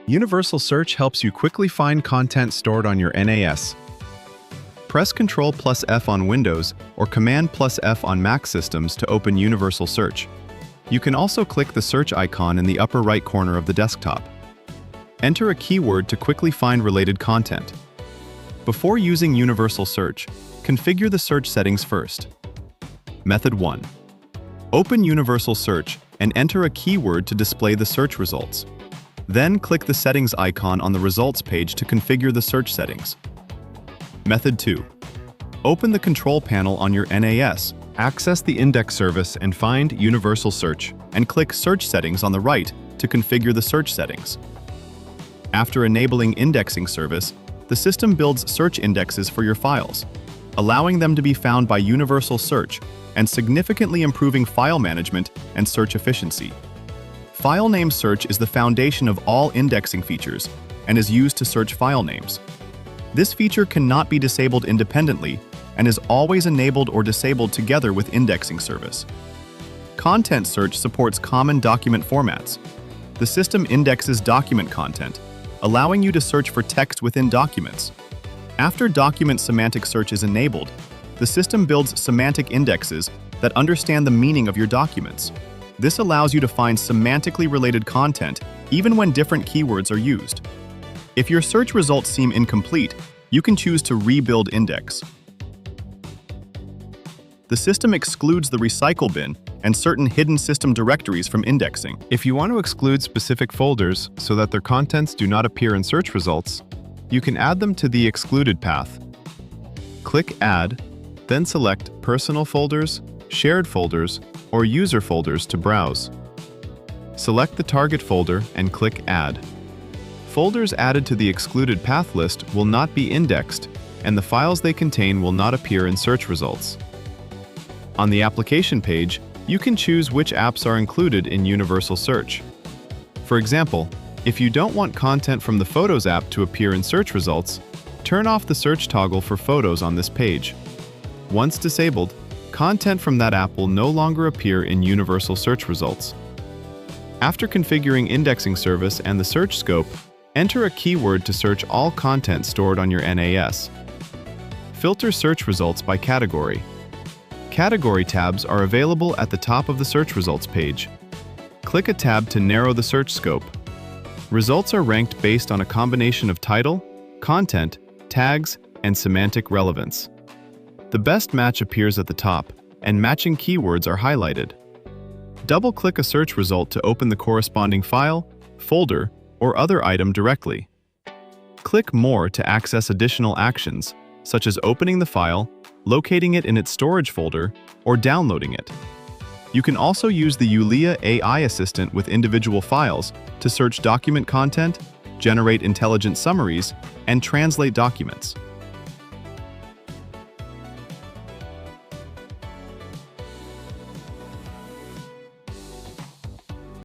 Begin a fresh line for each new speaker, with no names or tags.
Universal Search helps you quickly find content stored on your NAS. Press Ctrl+F on Windows or Command+F on Mac systems to open Universal Search. You can also click the search icon in the upper right corner of the desktop. Enter a keyword to quickly find related content. Before using Universal Search, configure the search settings first. Method 1. Open Universal Search and enter a keyword to display the search results. Then click the settings icon on the results page to configure the search settings. Method 2. Open the control panel on your NAS, access the index service and find Universal Search, and click Search Settings on the right to configure the search settings. After enabling indexing service, the system builds search indexes for your files, allowing them to be found by Universal Search and significantly improving file management and search efficiency. File name search is the foundation of all indexing features and is used to search file names. This feature cannot be disabled independently and is always enabled or disabled together with indexing service. Content search supports common document formats. The system indexes document content, allowing you to search for text within documents. After document semantic search is enabled, the system builds semantic indexes that understand the meaning of your documents. This allows you to find semantically related content even when different keywords are used. If your search results seem incomplete, you can choose to rebuild index. The system excludes the recycle bin and certain hidden system directories from indexing.
If you want to exclude specific folders so that their contents do not appear in search results, you can add them to the excluded path. Click Add, then select Personal Folders, Shared Folders, or User Folders to browse. Select the target folder and click Add. Folders added to the excluded path list will not be indexed, and the files they contain will not appear in search results. On the application page, you can choose which apps are included in Universal Search. For example, if you don't want content from the Photos app to appear in search results, turn off the search toggle for Photos on this page. Once disabled, content from that app will no longer appear in Universal Search results. After configuring indexing service and the search scope, enter a keyword to search all content stored on your NAS. Filter search results by category. Category tabs are available at the top of the search results page. Click a tab to narrow the search scope. Results are ranked based on a combination of title, content, tags, and semantic relevance. The best match appears at the top, and matching keywords are highlighted. Double-click a search result to open the corresponding file, folder, or other item directly. Click More to access additional actions, such as opening the file, locating it in its storage folder, or downloading it. You can also use the Yulia AI assistant with individual files to search document content, generate intelligent summaries, and translate documents.